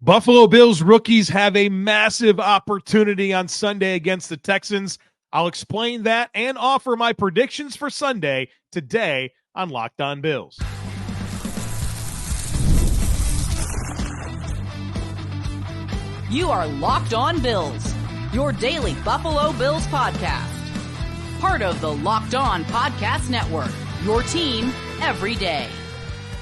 Buffalo Bills rookies have a massive opportunity on Sunday against the Texans. I'll explain that and offer my predictions for Sunday today on Locked On Bills. You are Locked On Bills, your daily Buffalo Bills podcast. Part of the Locked On Podcast Network, your team every day.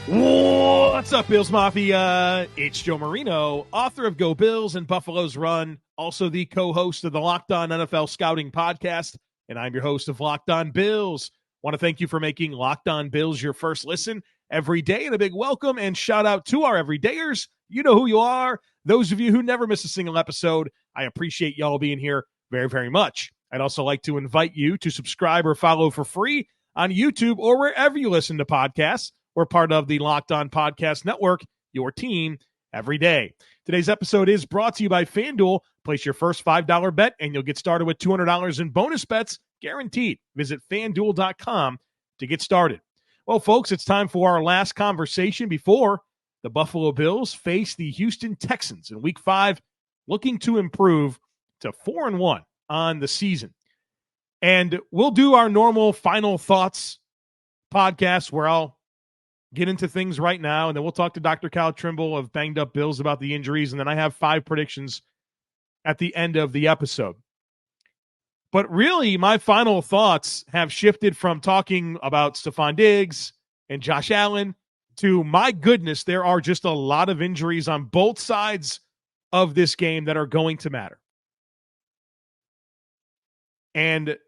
What's up, Bills Mafia? It's Joe Marino, author of Go Bills and Buffalo's Run, also the co-host of the Locked On NFL Scouting Podcast, and I'm your host of Locked On Bills. Want to thank you for making Locked On Bills your first listen every day, and a big welcome and shout out to our everydayers. You know who you are. Those of you who never miss a single episode, I appreciate y'all being here very, very much. I'd also like to invite you to subscribe or follow for free on YouTube or wherever you listen to podcasts. We're part of the Locked On Podcast Network, your team every day. Today's episode is brought to you by FanDuel. Place your first $5 bet, and you'll get started with $200 in bonus bets, guaranteed. Visit FanDuel.com to get started. Well, folks, it's time for our last conversation before the Buffalo Bills face the Houston Texans in Week 5, looking to improve to 4-1 on the season. And we'll do our normal final thoughts podcast where I'll get into things right now, and then we'll talk to Dr. Trimble of Banged Up Bills about the injuries, and then I have 5 predictions at the end of the episode. But really, my final thoughts have shifted from talking about Stefon Diggs and Josh Allen to, my goodness, there are just a lot of injuries on both sides of this game that are going to matter. And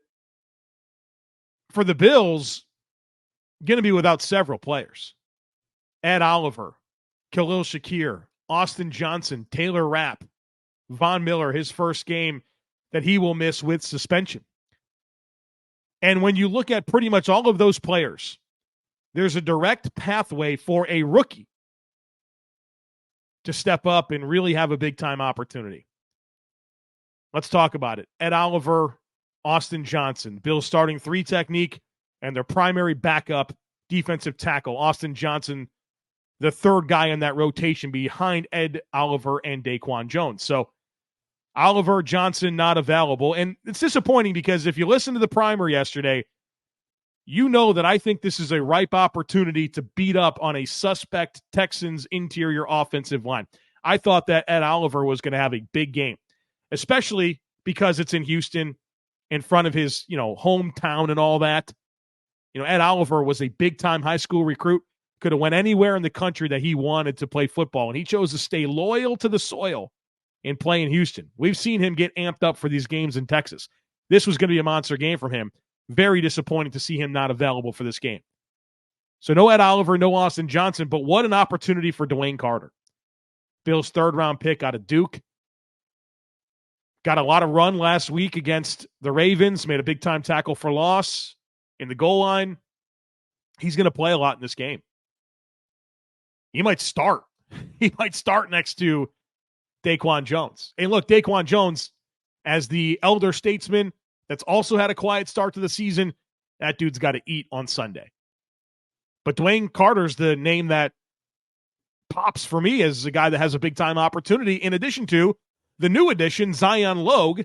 for the Bills, going to be without several players. Ed Oliver, Khalil Shakir, Austin Johnson, Taylor Rapp, Von Miller, his first game that he will miss with suspension. And when you look at pretty much all of those players, there's a direct pathway for a rookie to step up and really have a big-time opportunity. Let's talk about it. Ed Oliver, Austin Johnson, Bills starting 3 technique, and their primary backup defensive tackle, Austin Johnson, the third guy in that rotation behind Ed Oliver and Daquan Jones. So Oliver, Johnson not available. And it's disappointing because if you listen to the primer yesterday, you know that I think this is a ripe opportunity to beat up on a suspect Texans interior offensive line. I thought that Ed Oliver was going to have a big game, especially because it's in Houston in front of his, hometown and all that. Ed Oliver was a big-time high school recruit, could have went anywhere in the country that he wanted to play football, and he chose to stay loyal to the soil and play in Houston. We've seen him get amped up for these games in Texas. This was going to be a monster game from him. Very disappointing to see him not available for this game. So no Ed Oliver, no Austin Johnson, but what an opportunity for Dewayne Carter. Bill's third-round pick out of Duke. Got a lot of run last week against the Ravens, made a big-time tackle for loss in the goal line. He's going to play a lot in this game. He might start. He might start next to Daquan Jones. And look, Daquan Jones, as the elder statesman that's also had a quiet start to the season, that dude's got to eat on Sunday. But Dewayne Carter's the name that pops for me as a guy that has a big-time opportunity, in addition to the new addition, Zion Logue,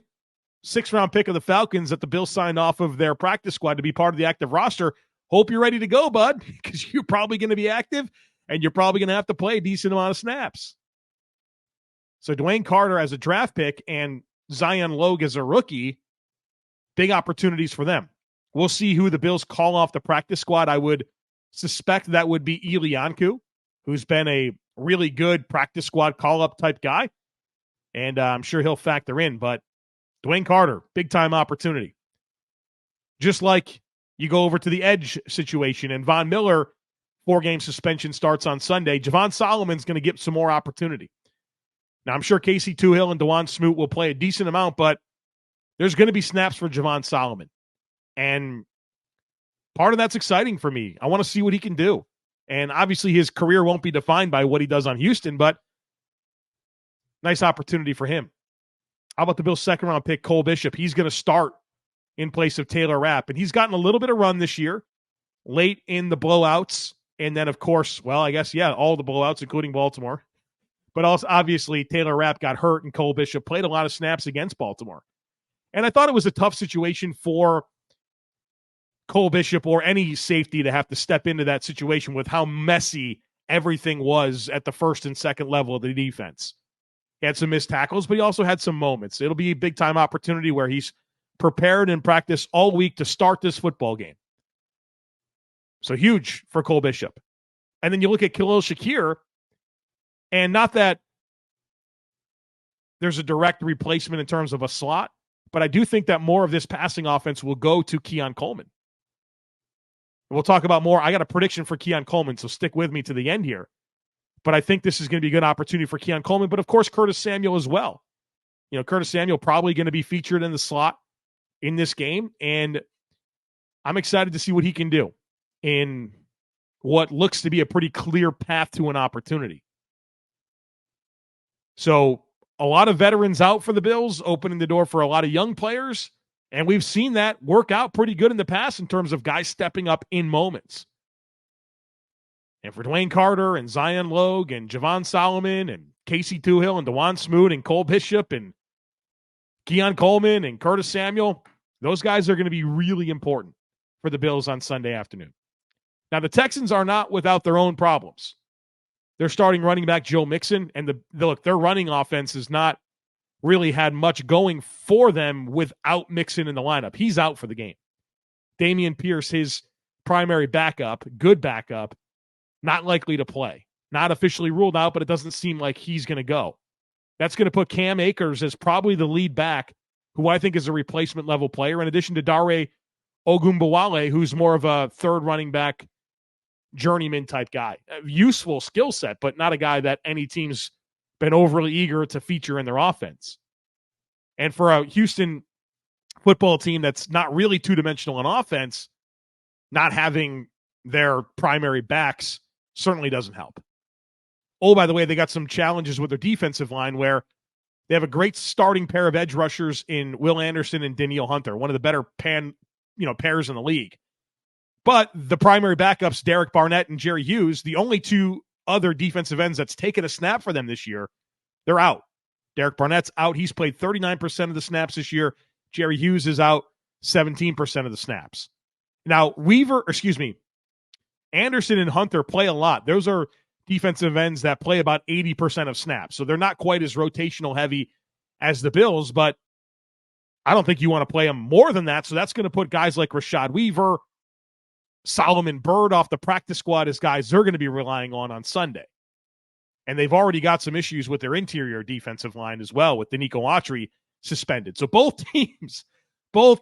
6th-round pick of the Falcons that the Bills signed off of their practice squad to be part of the active roster. Hope you're ready to go, bud, because you're probably going to be active, and you're probably going to have to play a decent amount of snaps. So Dewayne Carter as a draft pick and Zion Logue as a rookie, big opportunities for them. We'll see who the Bills call off the practice squad. I would suspect that would be Elianku, who's been a really good practice squad call-up type guy, and I'm sure he'll factor in. But Dewayne Carter, big-time opportunity. Just like you go over to the edge situation, and Von Miller, 4-game suspension starts on Sunday. Javon Solomon's going to get some more opportunity. Now, I'm sure Casey Toohill and DeJuan Smoot will play a decent amount, but there's going to be snaps for Javon Solomon. And part of that's exciting for me. I want to see what he can do. And obviously his career won't be defined by what he does on Houston, but nice opportunity for him. How about the Bills' 2nd-round pick, Cole Bishop? He's going to start in place of Taylor Rapp. And he's gotten a little bit of run this year, late in the blowouts. And then, of course, all the blowouts, including Baltimore. But also, obviously, Taylor Rapp got hurt and Cole Bishop played a lot of snaps against Baltimore. And I thought it was a tough situation for Cole Bishop or any safety to have to step into that situation with how messy everything was at the first and second level of the defense. He had some missed tackles, but he also had some moments. It'll be a big-time opportunity where he's prepared and practiced all week to start this football game. So huge for Cole Bishop. And then you look at Khalil Shakir, and not that there's a direct replacement in terms of a slot, but I do think that more of this passing offense will go to Keon Coleman. We'll talk about more. I got a prediction for Keon Coleman, so stick with me to the end here. But I think this is going to be a good opportunity for Keon Coleman, but of course Curtis Samuel as well. You know, Curtis Samuel probably going to be featured in the slot in this game, and I'm excited to see what he can do in what looks to be a pretty clear path to an opportunity. So a lot of veterans out for the Bills, opening the door for a lot of young players. And we've seen that work out pretty good in the past in terms of guys stepping up in moments. And for Dewayne Carter and Zion Logue and Javon Solomon and Casey Toohill and DeJuan Smoot and Cole Bishop and Keon Coleman and Curtis Samuel, those guys are going to be really important for the Bills on Sunday afternoon. Now, the Texans are not without their own problems. They're starting running back Joe Mixon, and their running offense has not really had much going for them without Mixon in the lineup. He's out for the game. Dameon Pierce, his primary backup, good backup, not likely to play. Not officially ruled out, but it doesn't seem like he's going to go. That's going to put Cam Akers as probably the lead back, who I think is a replacement level player, in addition to Dare Ogunbowale, who's more of a third running back, journeyman type guy. A useful skill set, but not a guy that any team's been overly eager to feature in their offense. And for a Houston football team that's not really two-dimensional on offense, not having their primary backs certainly doesn't help. Oh, by the way, they got some challenges with their defensive line where they have a great starting pair of edge rushers in Will Anderson and Danielle Hunter, one of the better pairs in the league. But the primary backups, Derek Barnett and Jerry Hughes, the only two other defensive ends that's taken a snap for them this year, they're out. Derek Barnett's out. He's played 39% of the snaps this year. Jerry Hughes is out 17% of the snaps. Now, Anderson and Hunter play a lot. Those are defensive ends that play about 80% of snaps. So they're not quite as rotational heavy as the Bills, but I don't think you want to play them more than that. So that's going to put guys like Rashad Weaver, Solomon Byrd off the practice squad as guys they're going to be relying on Sunday. And they've already got some issues with their interior defensive line as well, with Danico Autry suspended. So both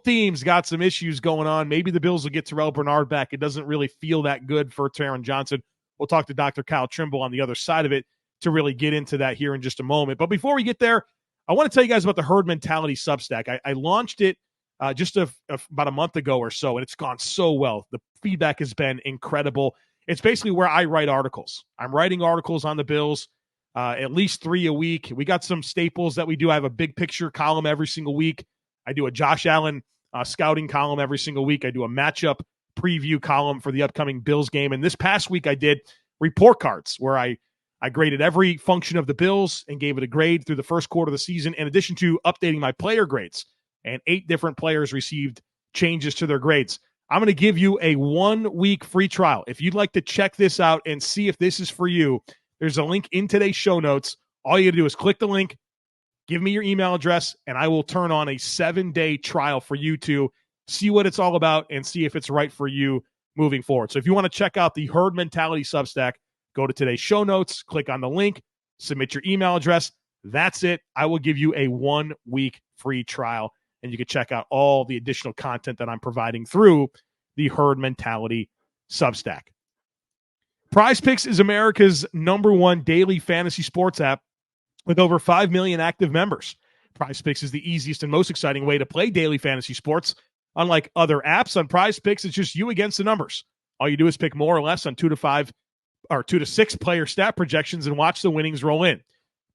teams got some issues going on. Maybe the Bills will get Terrel Bernard back. It doesn't really feel that good for Taron Johnson. We'll talk to Dr. Kyle Trimble on the other side of it to really get into that here in just a moment. But before we get there, I want to tell you guys about the Herd Mentality Substack. I launched it just about a month ago or so, and it's gone so well. The feedback has been incredible. It's basically where I write articles. I'm writing articles on the Bills, at least 3 a week. We got some staples that we do. I have a big picture column every single week. I do a Josh Allen scouting column every single week. I do a matchup preview column for the upcoming Bills game. And this past week I did report cards where I graded every function of the Bills and gave it a grade through the first quarter of the season, in addition to updating my player grades. And 8 different players received changes to their grades. I'm going to give you a 1-week free trial. If you'd like to check this out and see if this is for you, there's a link in today's show notes. All you got to do is click the link, give me your email address, and I will turn on a 7-day trial for you to see what it's all about and see if it's right for you moving forward. So if you want to check out the Herd Mentality Substack, go to today's show notes, click on the link, submit your email address. That's it. I will give you a 1-week free trial, and you can check out all the additional content that I'm providing through the Herd Mentality Substack. PrizePicks is America's #1 daily fantasy sports app with over 5 million active members. PrizePicks is the easiest and most exciting way to play daily fantasy sports. Unlike other apps, on PrizePicks, it's just you against the numbers. All you do is pick more or less on 2 to 6 player stat projections and watch the winnings roll in.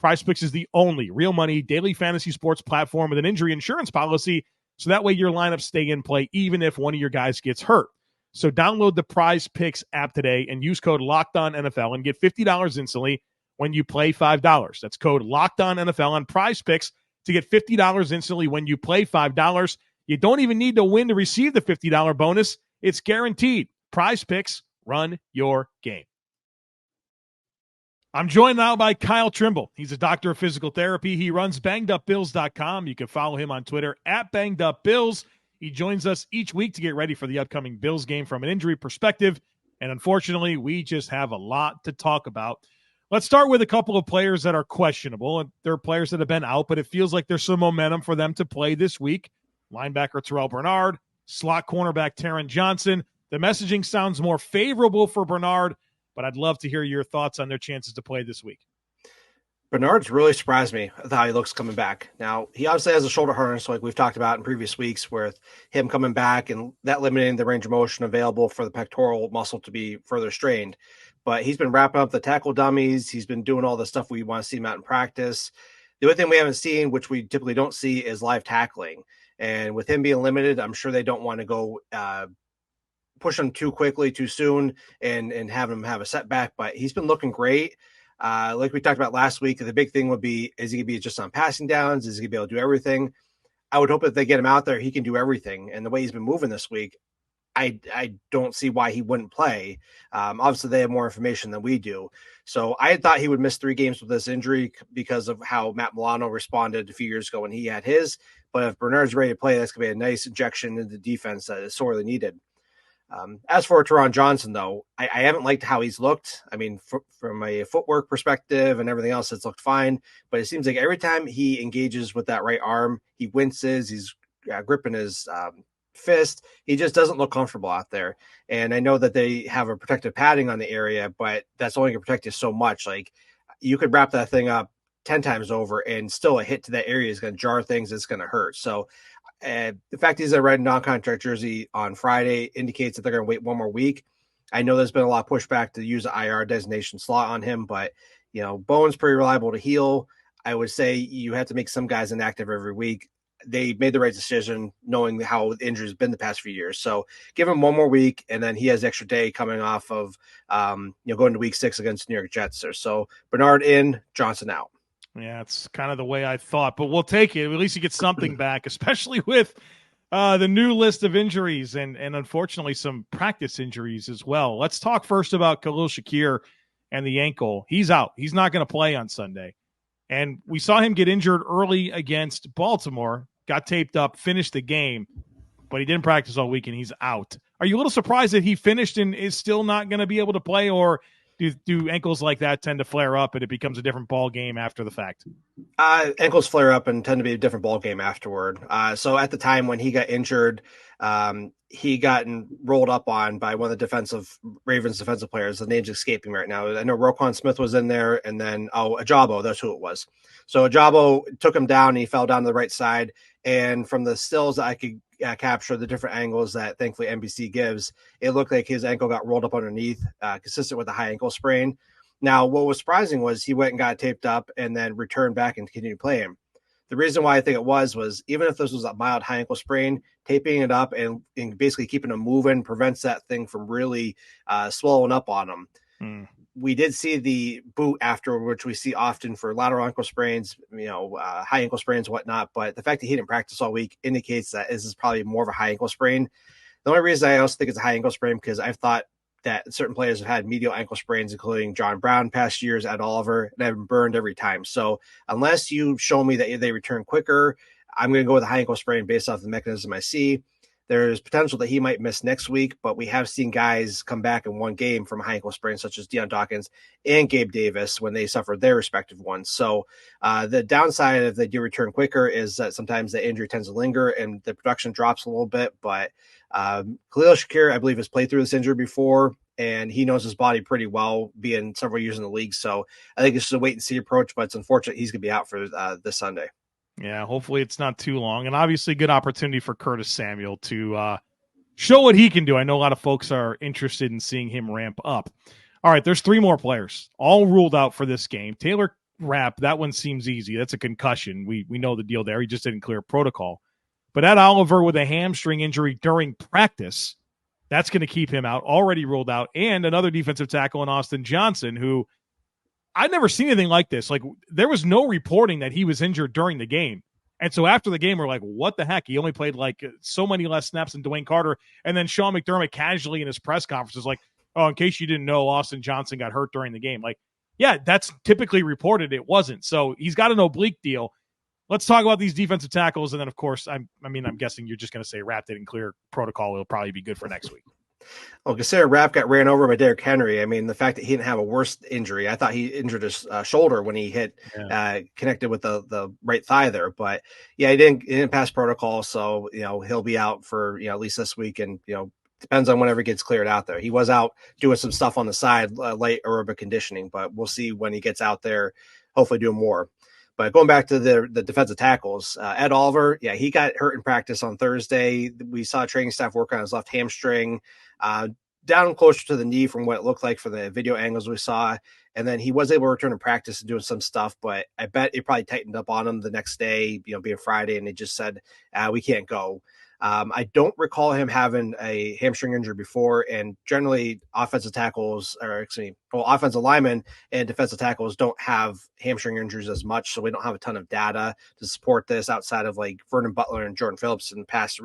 PrizePicks is the only real money daily fantasy sports platform with an injury insurance policy, so that way your lineups stay in play even if one of your guys gets hurt. So download the PrizePicks app today and use code LOCKEDONNFL and get $50 instantly when you play $5. That's code LOCKEDONNFL on PrizePicks to get $50 instantly when you play $5. You don't even need to win to receive the $50 bonus. It's guaranteed. PrizePicks, run your game. I'm joined now by Kyle Trimble. He's a doctor of physical therapy. He runs bangedupbills.com. You can follow him on Twitter at bangedupbills. He joins us each week to get ready for the upcoming Bills game from an injury perspective. And unfortunately, we just have a lot to talk about. Let's start with a couple of players that are questionable. And there are players that have been out, but it feels like there's some momentum for them to play this week. Linebacker Terrel Bernard, slot cornerback Taron Johnson. The messaging sounds more favorable for Bernard, but I'd love to hear your thoughts on their chances to play this week. Bernard's really surprised me with how he looks coming back. Now, he obviously has a shoulder harness like we've talked about in previous weeks with him coming back and that limiting the range of motion available for the pectoral muscle to be further strained. But he's been wrapping up the tackle dummies. He's been doing all the stuff we want to see him out in practice. The only thing we haven't seen, which we typically don't see, is live tackling. And with him being limited, I'm sure they don't want to go push him too quickly, too soon, and have him have a setback. But he's been looking great. Like we talked about last week, the big thing would be, is he going to be just on passing downs? Is he going to be able to do everything? I would hope if they get him out there, he can do everything. And the way he's been moving this week, I don't see why he wouldn't play. Obviously, they have more information than we do. So I thought he would miss 3 games with this injury because of how Matt Milano responded a few years ago when he had his. But if Bernard's ready to play, that's going to be a nice injection into the defense that is sorely needed. As for Taron Johnson, though, I haven't liked how he's looked. I mean, from a footwork perspective and everything else, it's looked fine. But it seems like every time he engages with that right arm, he winces. He's gripping his fist. He just doesn't look comfortable out there. And I know that they have a protective padding on the area, but that's only going to protect you so much. Like, you could wrap that thing up 10 times over and still a hit to that area is going to jar things. It's going to hurt. So the fact he's a red non-contract jersey on Friday indicates that they're going to wait one more week. I know there's been a lot of pushback to use an IR designation slot on him, but Bowen's pretty reliable to heal. I would say you have to make some guys inactive every week. They made the right decision knowing how the injury has been the past few years. So give him one more week, and then he has extra day coming off of going to week 6 against New York Jets. So Bernard in, Johnson out. Yeah, it's kind of the way I thought, but we'll take it. At least you get something back, especially with the new list of injuries and unfortunately some practice injuries as well. Let's talk first about Khalil Shakir and the ankle. He's out. He's not going to play on Sunday. And we saw him get injured early against Baltimore, got taped up, finished the game, but he didn't practice all week and he's out. Are you a little surprised that he finished and is still not going to be able to play, or do ankles like that tend to flare up and it becomes a different ball game after the fact? Ankles flare up and tend to be a different ball game afterward. So at the time when he got injured, he got rolled up on by one of the Ravens defensive players. The name's escaping right now. I know Roquan Smith was in there, and then Ajabo, that's who it was. So Ajabo took him down and he fell down to the right side. And from the stills that I could capture, the different angles that thankfully NBC gives, it looked like his ankle got rolled up underneath, consistent with a high ankle sprain. Now, what was surprising was he went and got taped up and then returned back and continued playing. The reason why I think it was even if this was a mild high ankle sprain, taping it up and basically keeping him moving prevents that thing from really swelling up on him. We did see the boot after, which we see often for lateral ankle sprains, high ankle sprains, whatnot. But the fact that he didn't practice all week indicates that this is probably more of a high ankle sprain. The only reason I also think it's a high ankle sprain because I've thought that certain players have had medial ankle sprains, including John Brown past years, Ed Oliver, and have been burned every time. So unless you show me that they return quicker, I'm going to go with a high ankle sprain based off the mechanism I see. There's potential that he might miss next week, but we have seen guys come back in one game from a high ankle sprain, such as Dion Dawkins and Gabe Davis when they suffered their respective ones. So the downside if they do return quicker is that sometimes the injury tends to linger and the production drops a little bit. But Khalil Shakir, I believe, has played through this injury before, and he knows his body pretty well, being several years in the league. So I think it's just a wait-and-see approach, but it's unfortunate he's going to be out for this Sunday. Yeah, hopefully it's not too long. And obviously good opportunity for Curtis Samuel to show what he can do. I know a lot of folks are interested in seeing him ramp up. All right, there's 3 more players, all ruled out for this game. Taylor Rapp, that one seems easy. That's a concussion. We know the deal there. He just didn't clear protocol. But Ed Oliver with a hamstring injury during practice, that's going to keep him out, already ruled out. And another defensive tackle in Austin Johnson, who I'd never seen anything like this. Like, there was no reporting that he was injured during the game. And so after the game, we're like, what the heck? He only played like so many less snaps than Dewayne Carter. And then Sean McDermott casually in his press conference is like, oh, in case you didn't know, Austin Johnson got hurt during the game. Like, yeah, that's typically reported. It wasn't. So he's got an oblique deal. Let's talk about these defensive tackles. And then, of course, I'm guessing you're just going to say wrapped it in clear protocol. It'll probably be good for next week. Well, consider Rapp got ran over by Derrick Henry. I mean, the fact that he didn't have a worse injury, I thought he injured his shoulder when he hit, connected with the right thigh there. But yeah, he didn't pass protocol. So, he'll be out for, at least this week. And, depends on whenever it gets cleared out there. He was out doing some stuff on the side, light aerobic conditioning, but we'll see when he gets out there, hopefully doing more. But going back to the defensive tackles, Ed Oliver, he got hurt in practice on Thursday. We saw training staff work on his left hamstring, down closer to the knee from what it looked like for the video angles we saw. And then he was able to return to practice and doing some stuff, but I bet it probably tightened up on him the next day, being Friday, and they just said, we can't go. I don't recall him having a hamstring injury before, and generally offensive linemen and defensive tackles don't have hamstring injuries as much, so we don't have a ton of data to support this outside of like Vernon Butler and Jordan Phillips in past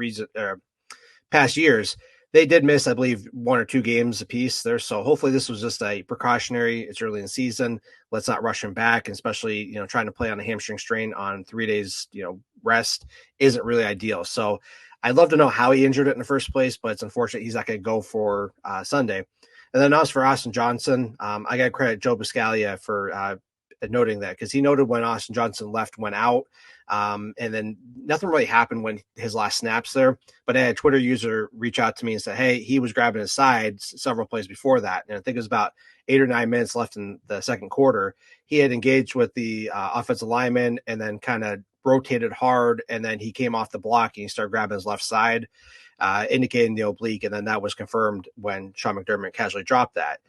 years. They did miss, I believe, 1 or 2 games apiece there, so hopefully this was just a precautionary. It's early in the season. Let's not rush him back, and especially trying to play on a hamstring strain on 3 days rest isn't really ideal. So I'd love to know how he injured it in the first place, but it's unfortunate he's not going to go for Sunday. And then as for Austin Johnson, I got to credit Joe Biscaglia for noting that, because he noted when Austin Johnson went out, and then nothing really happened when his last snaps there. But I had a Twitter user reach out to me and say, hey, he was grabbing his sides several plays before that. And I think it was about 8 or 9 minutes left in the second quarter. He had engaged with the offensive lineman and then kind of rotated hard, and then he came off the block and he started grabbing his left side, indicating the oblique, and then that was confirmed when Sean McDermott casually dropped that.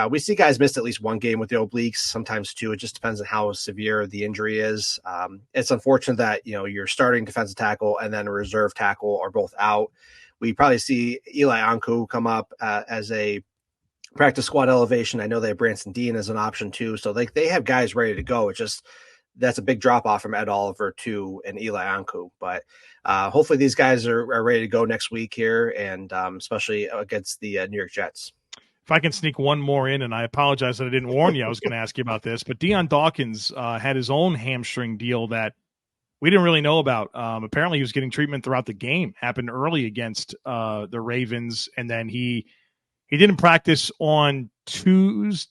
We see guys miss at least one game with the obliques, sometimes 2. It just depends on how severe the injury is. It's unfortunate that your starting defensive tackle and then a reserve tackle are both out. We probably see Eli Ankou come up as a practice squad elevation. I know they have Branson Dean as an option too, so they have guys ready to go. It's just that's a big drop off from Ed Oliver to an Eli Ankou. But hopefully these guys are ready to go next week here, and especially against the New York Jets. If I can sneak one more in, and I apologize that I didn't warn you, I was going to ask you about this, but Dion Dawkins had his own hamstring deal that we didn't really know about. Apparently he was getting treatment throughout the game, happened early against the Ravens, and then he didn't practice on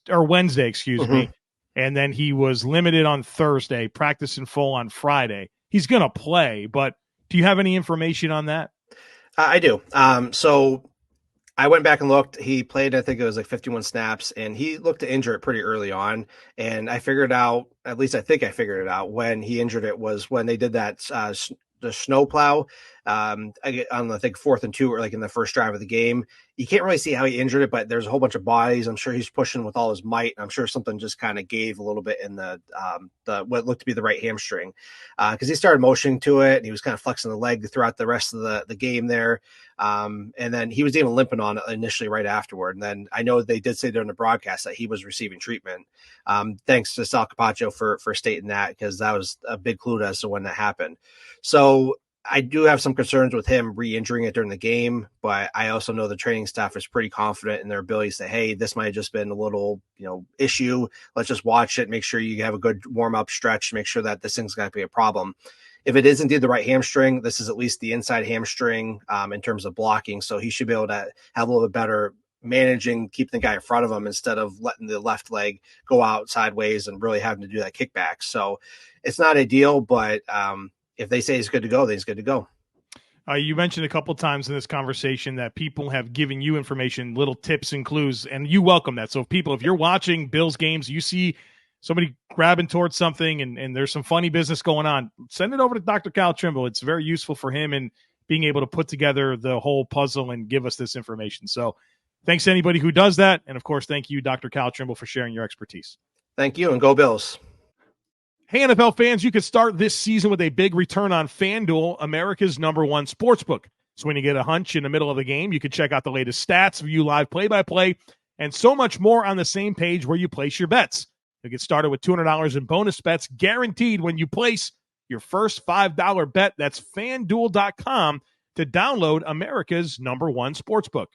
Wednesday, excuse me. And then he was limited on Thursday, practice in full on Friday. He's going to play, but do you have any information on that? I do. So I went back and looked. He played, I think it was like 51 snaps, and he looked to injure it pretty early on. And I figured out, at least I think I figured it out, when he injured it was when they did that the snow plow on I think 4th and 2, or like in the first drive of the game. You can't really see how he injured it, but there's a whole bunch of bodies. I'm sure he's pushing with all his might. I'm sure something just kind of gave a little bit in the what looked to be the right hamstring, because he started motioning to it and he was kind of flexing the leg throughout the rest of the game there. And then he was even limping on it initially right afterward. And then I know they did say during the broadcast that he was receiving treatment. Thanks to Sal Capaccio for stating that, because that was a big clue as to when that happened. So I do have some concerns with him re-injuring it during the game, but I also know the training staff is pretty confident in their ability to say, hey, this might have just been a little, issue. Let's just watch it. Make sure you have a good warm-up stretch. Make sure that this thing's going to be a problem. If it is indeed the right hamstring, this is at least the inside hamstring in terms of blocking. So he should be able to have a little bit better managing, keep the guy in front of him instead of letting the left leg go out sideways and really having to do that kickback. So it's not ideal, but if they say he's good to go, then he's good to go. You mentioned a couple of times in this conversation that people have given you information, little tips and clues, and you welcome that. So if you're watching Bills games, you see somebody grabbing towards something and there's some funny business going on, send it over to Dr. Kyle Trimble. It's very useful for him in being able to put together the whole puzzle and give us this information. So thanks to anybody who does that. And of course, thank you, Dr. Kyle Trimble, for sharing your expertise. Thank you, and go Bills. Hey, NFL fans, you could start this season with a big return on FanDuel, America's #1 sportsbook. So when you get a hunch in the middle of the game, you can check out the latest stats, view live play-by-play, and so much more on the same page where you place your bets. You'll get started with $200 in bonus bets guaranteed when you place your first $5 bet. That's FanDuel.com to download America's #1 sportsbook.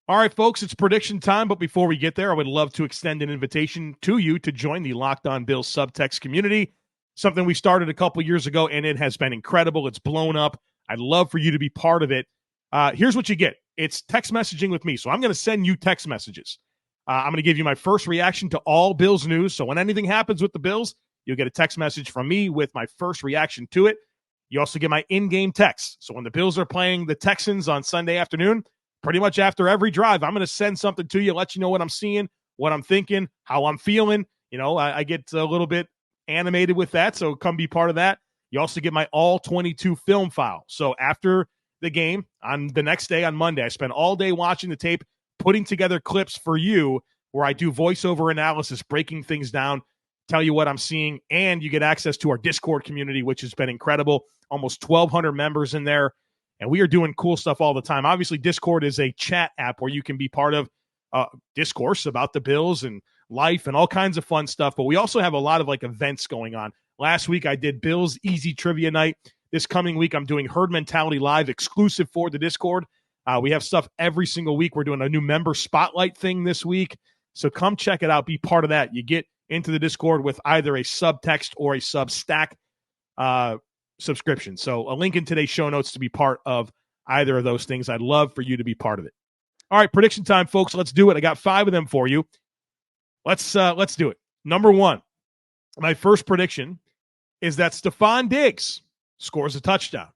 All right, folks, it's prediction time, but before we get there, I would love to extend an invitation to you to join the Locked On Bills subtext community, something we started a couple years ago, and it has been incredible. It's blown up. I'd love for you to be part of it. Here's what you get. It's text messaging with me, so I'm going to send you text messages. I'm going to give you my first reaction to all Bills news, so when anything happens with the Bills, you'll get a text message from me with my first reaction to it. You also get my in-game text, so when the Bills are playing the Texans on Sunday afternoon, pretty much after every drive, I'm going to send something to you, let you know what I'm seeing, what I'm thinking, how I'm feeling. You know, I get a little bit animated with that, so come be part of that. You also get my all 22 film file. So after the game, on the next day, on Monday, I spend all day watching the tape, putting together clips for you where I do voiceover analysis, breaking things down, tell you what I'm seeing, and you get access to our Discord community, which has been incredible. Almost 1,200 members in there. And we are doing cool stuff all the time. Obviously, Discord is a chat app where you can be part of discourse about the Bills and life and all kinds of fun stuff. But we also have a lot of like events going on. Last week, I did Bills Easy Trivia Night. This coming week, I'm doing Herd Mentality Live exclusive for the Discord. We have stuff every single week. We're doing a new member spotlight thing this week. So come check it out. Be part of that. You get into the Discord with either a subtext or a Substack subscription. So a link in today's show notes to be part of either of those things. I'd love for you to be part of it. All right, prediction time, folks. Let's do it. I got 5 of them for you. Let's do it. Number 1, my first prediction is that Stefon Diggs scores a touchdown.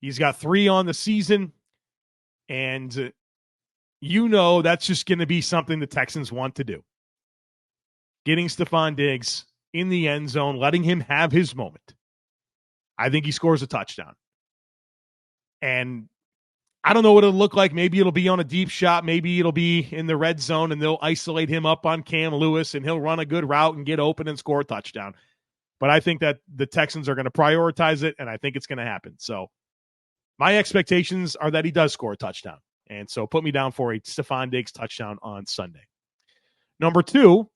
He's got 3 on the season, and you know that's just going to be something the Texans want to do. Getting Stefon Diggs in the end zone, letting him have his moment. I think he scores a touchdown. And I don't know what it'll look like. Maybe it'll be on a deep shot. Maybe it'll be in the red zone, and they'll isolate him up on Cam Lewis, and he'll run a good route and get open and score a touchdown. But I think that the Texans are going to prioritize it, and I think it's going to happen. So my expectations are that he does score a touchdown. And so put me down for a Stefon Diggs touchdown on Sunday. Number 2,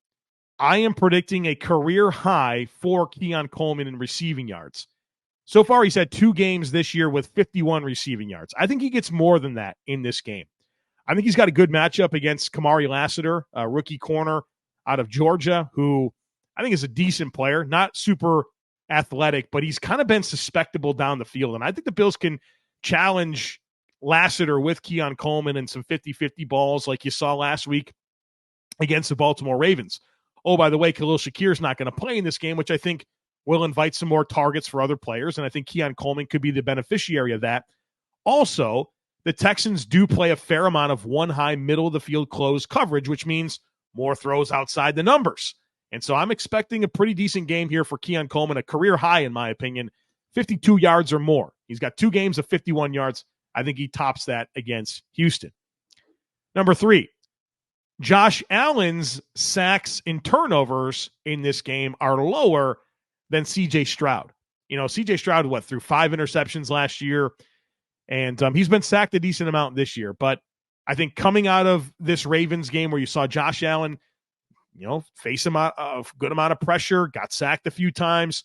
I am predicting a career high for Keon Coleman in receiving yards. So far, he's had 2 games this year with 51 receiving yards. I think he gets more than that in this game. I think he's got a good matchup against Kamari Lassiter, a rookie corner out of Georgia, who I think is a decent player, not super athletic, but he's kind of been suspectable down the field. And I think the Bills can challenge Lassiter with Keon Coleman and some 50-50 balls like you saw last week against the Baltimore Ravens. Oh, by the way, Khalil Shakir is not going to play in this game, which I think will invite some more targets for other players, and I think Keon Coleman could be the beneficiary of that. Also, the Texans do play a fair amount of one-high, middle-of-the-field close coverage, which means more throws outside the numbers. And so I'm expecting a pretty decent game here for Keon Coleman, a career high, in my opinion, 52 yards or more. He's got 2 games of 51 yards. I think he tops that against Houston. Number 3, Josh Allen's sacks and turnovers in this game are lower than C.J. Stroud. You know, C.J. Stroud, threw 5 interceptions last year, and he's been sacked a decent amount this year. But I think coming out of this Ravens game where you saw Josh Allen, face a good amount of pressure, got sacked a few times.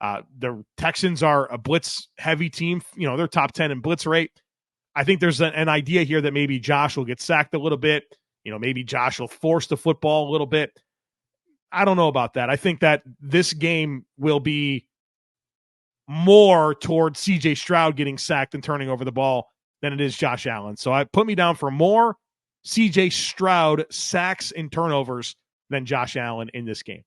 The Texans are a blitz-heavy team. They're top 10 in blitz rate. I think there's an idea here that maybe Josh will get sacked a little bit. Maybe Josh will force the football a little bit. I don't know about that. I think that this game will be more towards C.J. Stroud getting sacked and turning over the ball than it is Josh Allen. So I put me down for more C.J. Stroud sacks and turnovers than Josh Allen in this game.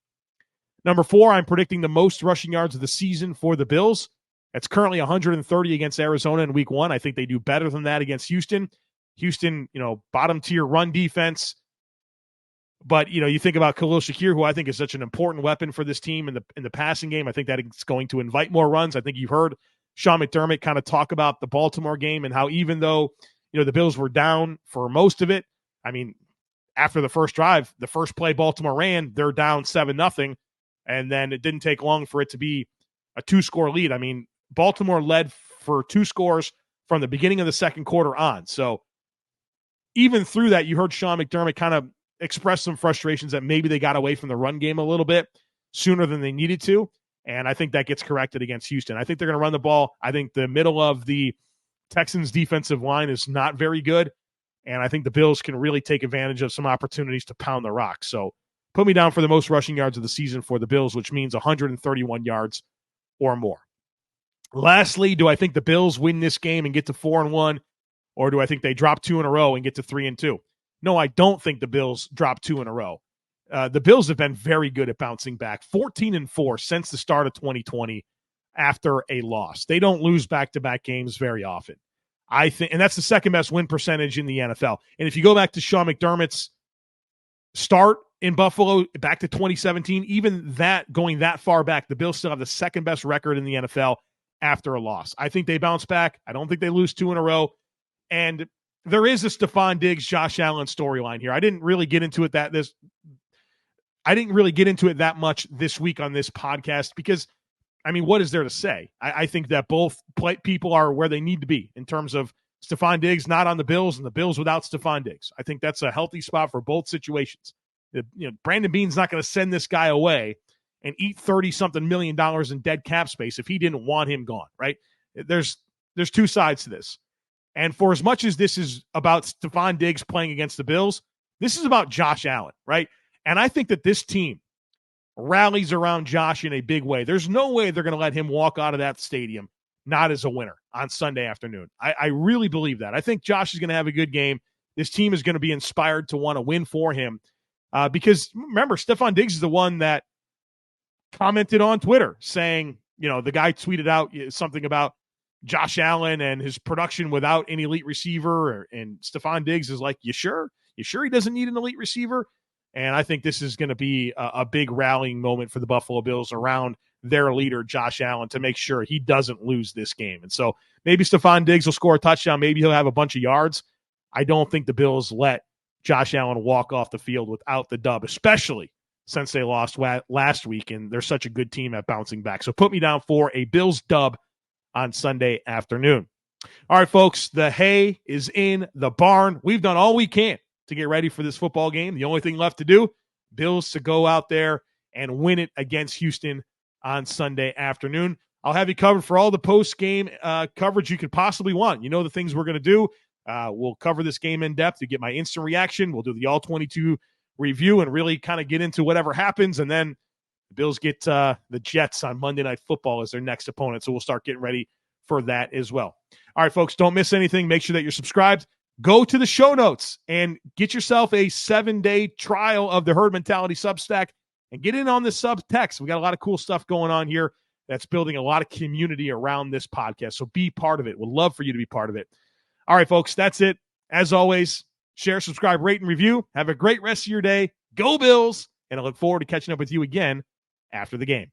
Number 4, I'm predicting the most rushing yards of the season for the Bills. That's currently 130 against Arizona in week 1. I think they do better than that against Houston. Houston, bottom tier run defense. But, you think about Khalil Shakir, who I think is such an important weapon for this team in the passing game. I think that it's going to invite more runs. I think you've heard Sean McDermott kind of talk about the Baltimore game and how even though, the Bills were down for most of it, I mean, after the first drive, the first play Baltimore ran, they're down 7-0, and then it didn't take long for it to be a 2-score lead. I mean, Baltimore led for 2 scores from the beginning of the second quarter on. So even through that, you heard Sean McDermott kind of express some frustrations that maybe they got away from the run game a little bit sooner than they needed to. And I think that gets corrected against Houston. I think they're going to run the ball. I think the middle of the Texans defensive line is not very good. And I think the Bills can really take advantage of some opportunities to pound the rock. So put me down for the most rushing yards of the season for the Bills, which means 131 yards or more. Lastly, do I think the Bills win this game and get to 4-1, or do I think they drop 2 in a row and get to 3-2? No, I don't think the Bills drop 2 in a row. The Bills have been very good at bouncing back, 14-4 since the start of 2020 after a loss. They don't lose back-to-back games very often. I think, and that's the second best win percentage in the NFL. And if you go back to Sean McDermott's start in Buffalo back to 2017, even that, going that far back, the Bills still have the second best record in the NFL after a loss. I think they bounce back. I don't think they lose 2 in a row. And there is a Stefon Diggs, Josh Allen storyline here. I didn't really get into it that much this week on this podcast because, I mean, what is there to say? I think that both people are where they need to be in terms of Stefon Diggs not on the Bills and the Bills without Stefon Diggs. I think that's a healthy spot for both situations. Brandon Beane's not going to send this guy away and eat $30-something million in dead cap space if he didn't want him gone, right? There's two sides to this. And for as much as this is about Stefon Diggs playing against the Bills, this is about Josh Allen, right? And I think that this team rallies around Josh in a big way. There's no way they're going to let him walk out of that stadium not as a winner on Sunday afternoon. I really believe that. I think Josh is going to have a good game. This team is going to be inspired to want to win for him because, remember, Stefon Diggs is the one that commented on Twitter saying, the guy tweeted out something about Josh Allen and his production without an elite receiver, and Stefon Diggs is like, you sure? You sure he doesn't need an elite receiver? And I think this is going to be a big rallying moment for the Buffalo Bills around their leader, Josh Allen, to make sure he doesn't lose this game. And so maybe Stefon Diggs will score a touchdown. Maybe he'll have a bunch of yards. I don't think the Bills let Josh Allen walk off the field without the dub, especially since they lost last week, and they're such a good team at bouncing back. So put me down for a Bills dub on Sunday afternoon. All right, folks, the hay is in the barn. We've done all we can to get ready for this football game. The only thing left to do, Bills to go out there and win it against Houston on Sunday afternoon. I'll have you covered for all the post-game coverage you could possibly want. You know the things we're going to do. We'll cover this game in depth to get my instant reaction. We'll do the All-22 review and really kind of get into whatever happens. And then the Bills get the Jets on Monday Night Football as their next opponent. So we'll start getting ready for that as well. All right, folks, don't miss anything. Make sure that you're subscribed. Go to the show notes and get yourself a 7-day trial of the Herd Mentality Substack and get in on this subtext. We got a lot of cool stuff going on here that's building a lot of community around this podcast. So be part of it. We'd love for you to be part of it. All right, folks, that's it. As always, share, subscribe, rate, and review. Have a great rest of your day. Go Bills. And I look forward to catching up with you again after the game.